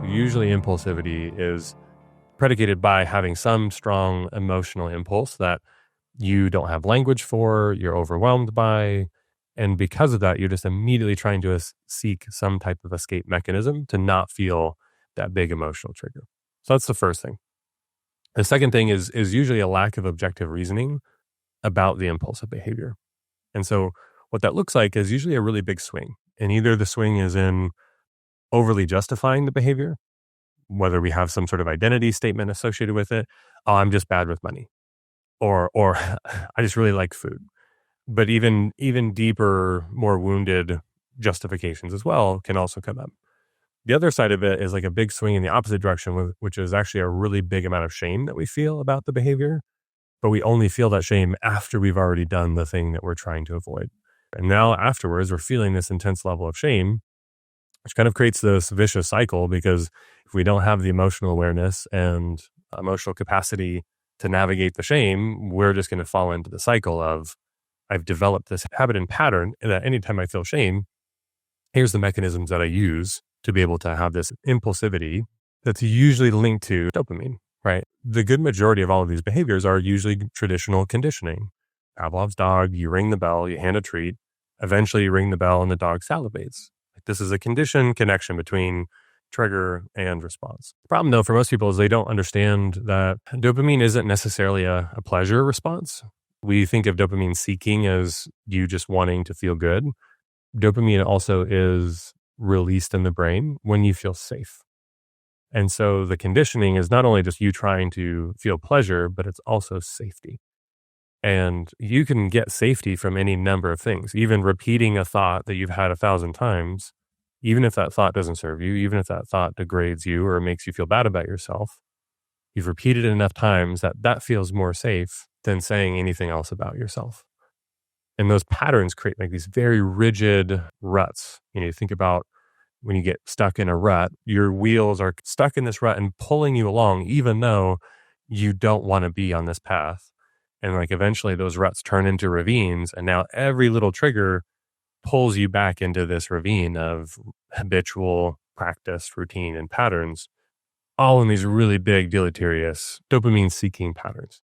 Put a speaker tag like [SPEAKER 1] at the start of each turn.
[SPEAKER 1] So usually impulsivity is predicated by having some strong emotional impulse that you don't have language for, you're overwhelmed by. And because of that, you're just immediately trying to seek some type of escape mechanism to not feel that big emotional trigger. So that's the first thing. The second thing is usually a lack of objective reasoning about the impulsive behavior. And so what that looks like is usually a really big swing. And either the swing is in overly justifying the behavior, whether we have some sort of identity statement associated with it. Oh, I'm just bad with money. Or I just really like food. But even deeper, more wounded justifications as well can also come up. The other side of it is like a big swing in the opposite direction, which is actually a really big amount of shame that we feel about the behavior, but we only feel that shame after we've already done the thing that we're trying to avoid. And now afterwards, we're feeling this intense level of shame, which kind of creates this vicious cycle, because if we don't have the emotional awareness and emotional capacity to navigate the shame, we're just going to fall into the cycle of, I've developed this habit and pattern that anytime I feel shame, here's the mechanisms that I use to be able to have this impulsivity that's usually linked to dopamine, right? The good majority of all of these behaviors are usually traditional conditioning. Pavlov's dog, you ring the bell, you hand a treat, eventually you ring the bell and the dog salivates. This is a conditioned connection between trigger and response. The problem though for most people is they don't understand that dopamine isn't necessarily a pleasure response. We think of dopamine seeking as you just wanting to feel good. Dopamine also is released in the brain when you feel safe. And so the conditioning is not only just you trying to feel pleasure, but it's also safety. And you can get safety from any number of things, even repeating a thought that you've had 1,000 times, even if that thought doesn't serve you, even if that thought degrades you or makes you feel bad about yourself, you've repeated it enough times that feels more safe than saying anything else about yourself. And those patterns create like these very rigid ruts. You think about when you get stuck in a rut, your wheels are stuck in this rut and pulling you along, even though you don't want to be on this path. And like eventually those ruts turn into ravines. And now every little trigger pulls you back into this ravine of habitual practice, routine, and patterns, all in these really big, deleterious dopamine seeking patterns.